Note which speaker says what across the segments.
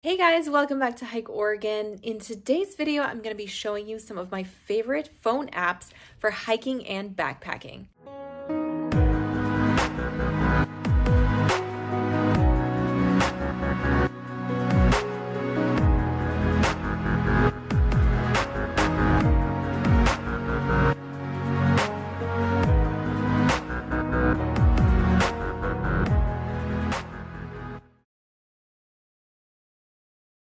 Speaker 1: Hey guys, welcome back to Hike Oregon. In today's video, I'm going to be showing you some of my favorite phone apps for hiking and backpacking.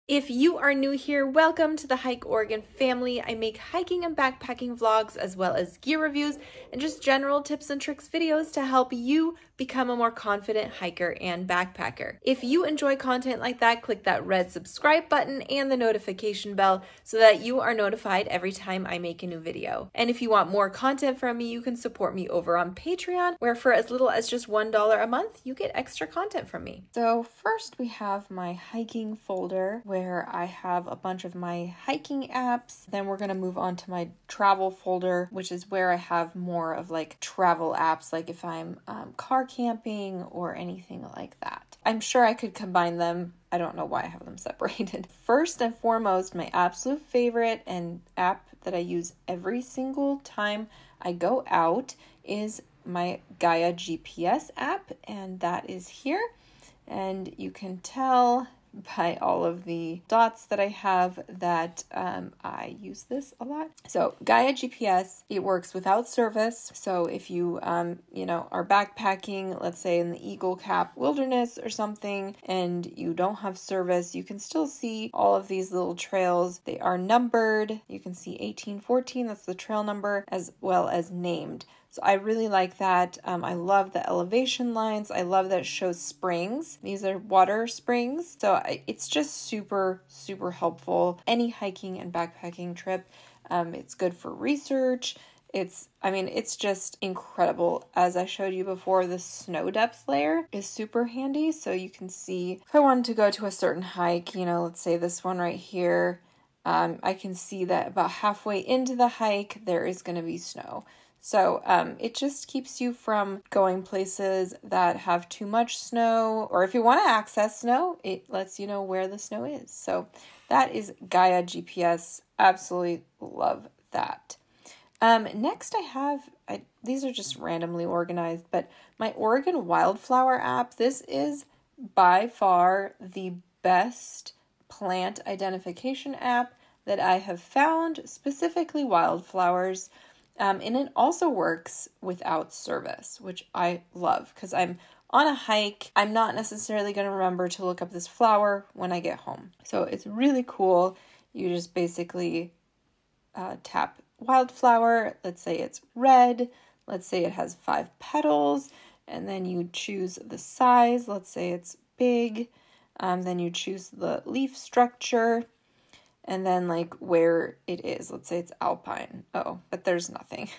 Speaker 1: If you are new here, welcome to the Hike Oregon family. I make hiking and backpacking vlogs as well as gear reviews and just general tips and tricks videos to help you become a more confident hiker and backpacker. If you enjoy content like that, click that red subscribe button and the notification bell so that you are notified every time I make a new video. And if you want more content from me, you can support me over on Patreon, where for as little as just $1 a month, you get extra content from me. So first we have my hiking folder where I have a bunch of my hiking apps. Then we're going to move on to my travel folder, which is where I have more of like travel apps, like if I'm car camping or anything like that. I'm sure I could combine them. I don't know why I have them separated. First and foremost, my absolute favorite and app that I use every single time I go out is my Gaia GPS app, and that is here. And you can tell by all of the dots that I have that I use this a lot. So Gaia GPS, it works without service. So if you, are backpacking, let's say in the Eagle Cap Wilderness or something, and you don't have service, you can still see all of these little trails. They are numbered. You can see 1814, that's the trail number, as well as named. So I really like that. I love the elevation lines. I love that it shows springs. These are water springs. So it's just super, super helpful. Any hiking and backpacking trip. It's good for research. It's just incredible. As I showed you before, the snow depth layer is super handy. So you can see if I wanted to go to a certain hike, let's say this one right here, I can see that about halfway into the hike, there is going to be snow. So it just keeps you from going places that have too much snow, or if you want to access snow, it lets you know where the snow is. So that is Gaia GPS. Absolutely love that. Next I have, these are just randomly organized, but my Oregon Wildflower app. This is by far the best plant identification app that I have found, specifically wildflowers. And it also works without service, which I love because I'm on a hike. I'm not necessarily going to remember to look up this flower when I get home. So it's really cool. You just basically tap wildflower. Let's say it's red. Let's say it has 5 petals. And then you choose the size. Let's say it's big. Then you choose the leaf structure. And then like where it is. Let's say it's alpine. Oh, but there's nothing.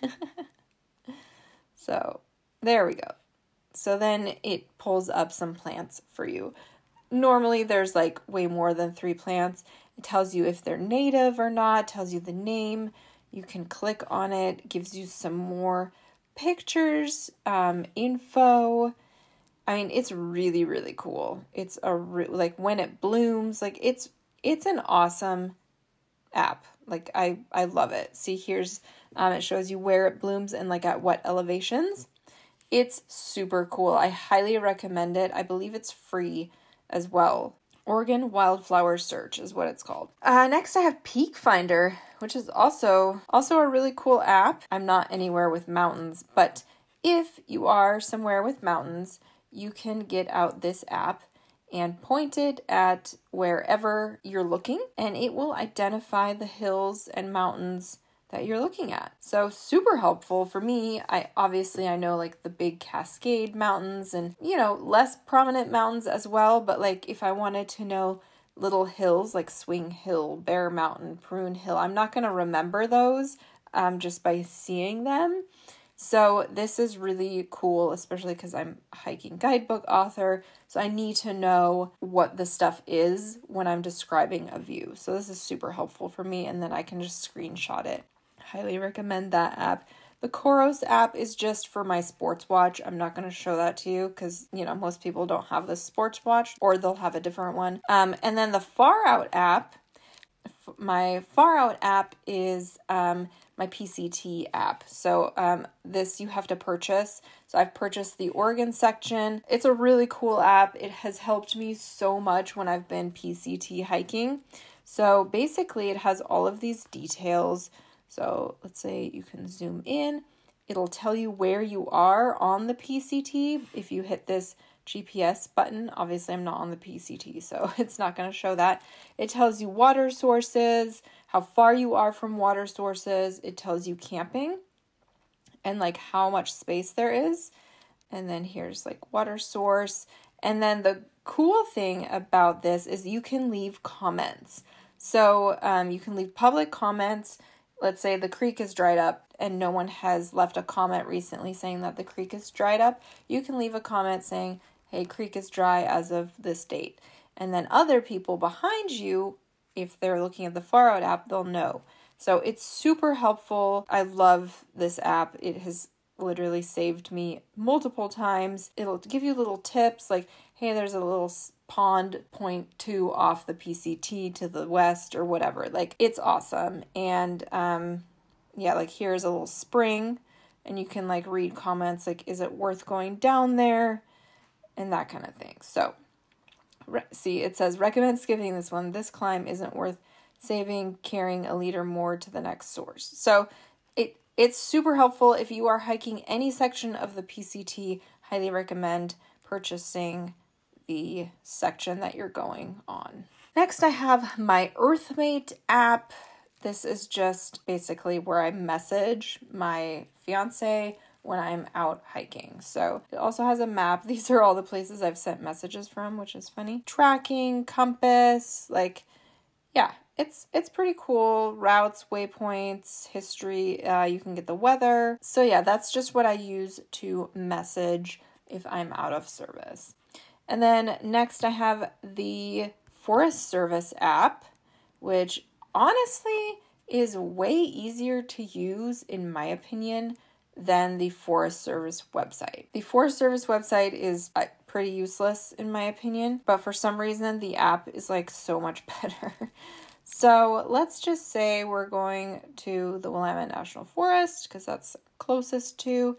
Speaker 1: So there we go. So then it pulls up some plants for you. Normally there's like way more than 3 plants. It tells you if they're native or not, tells you the name. You can click on it, gives you some more pictures, info. It's really, really cool. It's like when it blooms, like it's an awesome app. Like I love it. See, here's it shows you where it blooms and like at what elevations. It's super cool. I highly recommend it. I believe it's free as well. Oregon Wildflower Search is what it's called. Next I have Peak Finder, which is also a really cool app. I'm not anywhere with mountains, but if you are somewhere with mountains, you can get out this app and point it at wherever you're looking, and it will identify the hills and mountains that you're looking at. So super helpful for me. I know like the big Cascade Mountains and, less prominent mountains as well, but like if I wanted to know little hills like Swing Hill, Bear Mountain, Prune Hill, I'm not going to remember those just by seeing them. So this is really cool, especially because I'm a hiking guidebook author. So I need to know what the stuff is when I'm describing a view. So this is super helpful for me, and then I can just screenshot it. Highly recommend that app. The Koros app is just for my sports watch. I'm not going to show that to you because, you know, most people don't have this sports watch, or they'll have a different one. And then the Far Out app, my Far Out app is my PCT app. So this you have to purchase. So I've purchased the Oregon section. It's a really cool app. It has helped me so much when I've been PCT hiking. So basically it has all of these details. So let's say you can zoom in. It'll tell you where you are on the PCT. If you hit this GPS button, obviously I'm not on the PCT, so it's not going to show that. It tells you water sources, how far you are from water sources. It tells you camping and like how much space there is. And then here's like water source. And then the cool thing about this is you can leave comments. So you can leave public comments. Let's say the creek is dried up and no one has left a comment recently saying that the creek is dried up. You can leave a comment saying, hey, creek is dry as of this date. And then other people behind you, if they're looking at the Far Out app, they'll know. So it's super helpful. I love this app. It has literally saved me multiple times. It'll give you little tips like, hey, there's a little pond 0.2 off the PCT to the west or whatever. Like, it's awesome. And yeah, like here's a little spring and you can like read comments like, is it worth going down there? And that kind of thing. So see, it says recommend skipping this one. This climb isn't worth saving, carrying a liter more to the next source. So it's super helpful. If you are hiking any section of the PCT, highly recommend purchasing the section that you're going on. Next, I have my Earthmate app. This is just basically where I message my fiance when I'm out hiking. So it also has a map. These are all the places I've sent messages from, which is funny. Tracking, compass, like, yeah, it's pretty cool. Routes, waypoints, history, you can get the weather. So yeah, that's just what I use to message if I'm out of service. And then next I have the Forest Service app, which honestly is way easier to use in my opinion than the Forest Service website. The Forest Service website is pretty useless in my opinion, but for some reason the app is like so much better. So let's just say we're going to the Willamette National Forest because that's closest to.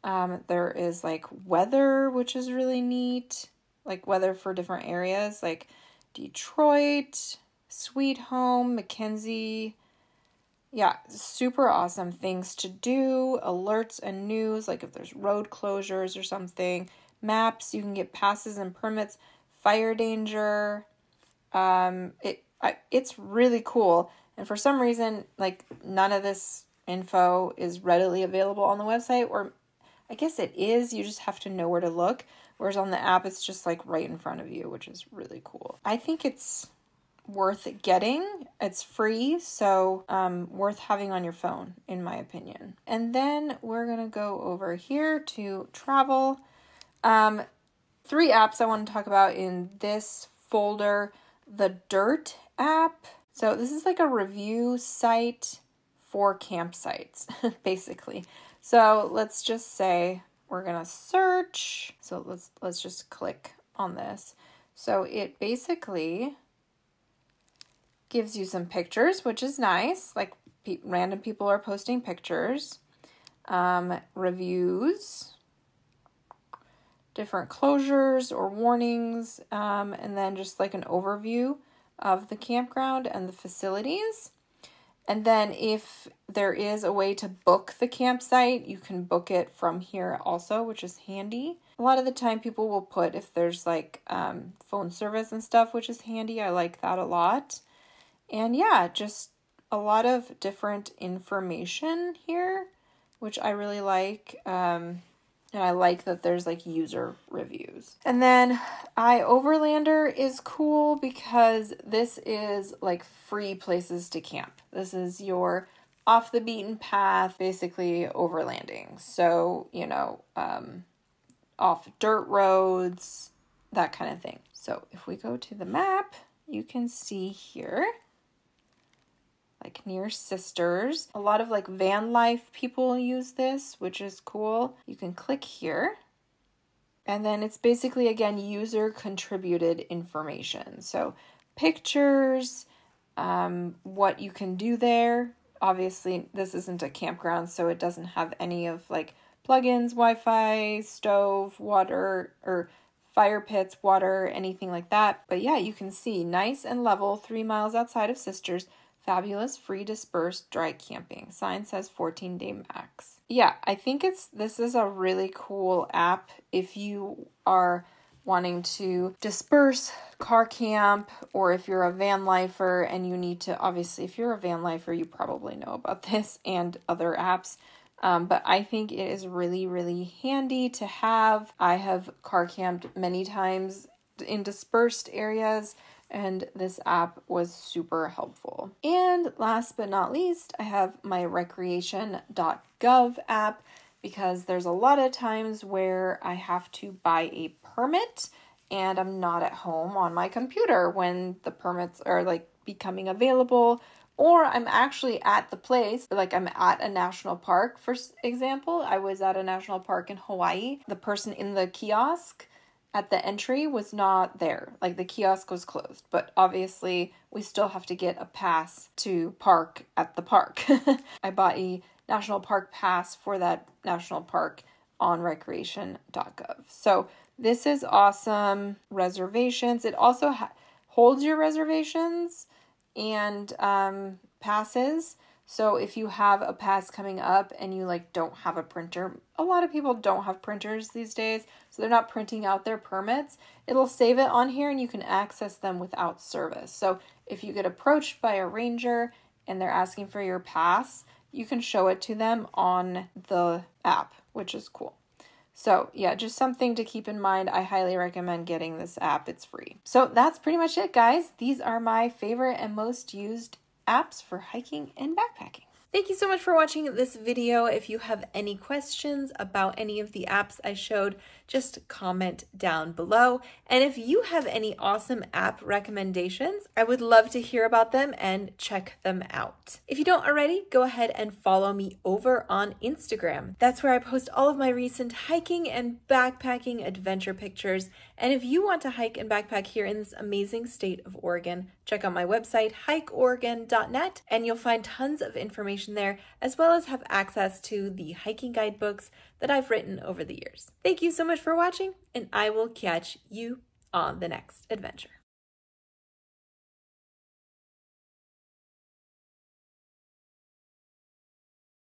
Speaker 1: There is like weather, which is really neat, like weather for different areas like Detroit, Sweet Home, Mackenzie. Yeah, super awesome things to do, alerts and news, like if there's road closures or something, maps, you can get passes and permits, fire danger. It's really cool. And for some reason, like none of this info is readily available on the website, or I guess it is, you just have to know where to look. Whereas on the app, it's just like right in front of you, which is really cool. I think it's worth getting. It's free, so worth having on your phone, in my opinion. And then we're gonna go over here to travel. 3 apps I want to talk about in this folder. The Dirt app. So this is like a review site for campsites, basically. So let's just say we're gonna search. So let's just click on this. So it basically gives you some pictures, which is nice. Like random people are posting pictures, reviews, different closures or warnings, and then just like an overview of the campground and the facilities. And then if there is a way to book the campsite, you can book it from here also, which is handy. A lot of the time people will put if there's like phone service and stuff, which is handy. I like that a lot. And yeah, just a lot of different information here, which I really like. And I like that there's like user reviews. And then Overlander is cool because this is like free places to camp. This is your off the beaten path, basically overlanding. So, you know, off dirt roads, that kind of thing. So if we go to the map, you can see here like near Sisters. A lot of like van life people use this, which is cool. You can click here. And then it's basically, again, user contributed information. So pictures, what you can do there. Obviously, this isn't a campground, so it doesn't have any of like plugins, Wi-Fi, stove, water, or fire pits, water, anything like that. But yeah, you can see nice and level, 3 miles outside of Sisters. Fabulous, free, dispersed, dry camping. Sign says 14-day max. Yeah, I think this is a really cool app if you are wanting to disperse, car camp, or if you're a van lifer and you need to, obviously, if you're a van lifer, you probably know about this and other apps. But I think it is really, really handy to have. I have car camped many times in dispersed areas, and this app was super helpful. And last but not least, I have my Recreation.gov app, because there's a lot of times where I have to buy a permit and I'm not at home on my computer when the permits are like becoming available, or I'm actually at the place, like I'm at a national park. For example, I was at a national park in Hawaii. The person in the kiosk at the entry was not there. Like the kiosk was closed, but obviously we still have to get a pass to park at the park. I bought a national park pass for that national park on recreation.gov. So this is awesome. Reservations. It also holds your reservations and passes. So if you have a pass coming up and you like don't have a printer, a lot of people don't have printers these days, so they're not printing out their permits, it'll save it on here and you can access them without service. So if you get approached by a ranger and they're asking for your pass, you can show it to them on the app, which is cool. So yeah, just something to keep in mind. I highly recommend getting this app. It's free. So that's pretty much it, guys. These are my favorite and most used apps for hiking and backpacking. Thank you so much for watching this video. If you have any questions about any of the apps I showed, just comment down below. And if you have any awesome app recommendations, I would love to hear about them and check them out. If you don't already, go ahead and follow me over on Instagram. That's where I post all of my recent hiking and backpacking adventure pictures. And if you want to hike and backpack here in this amazing state of Oregon, check out my website, hikeoregon.net, and you'll find tons of information there, as well as have access to the hiking guidebooks that I've written over the years. Thank you so much for watching, and I will catch you on the next adventure.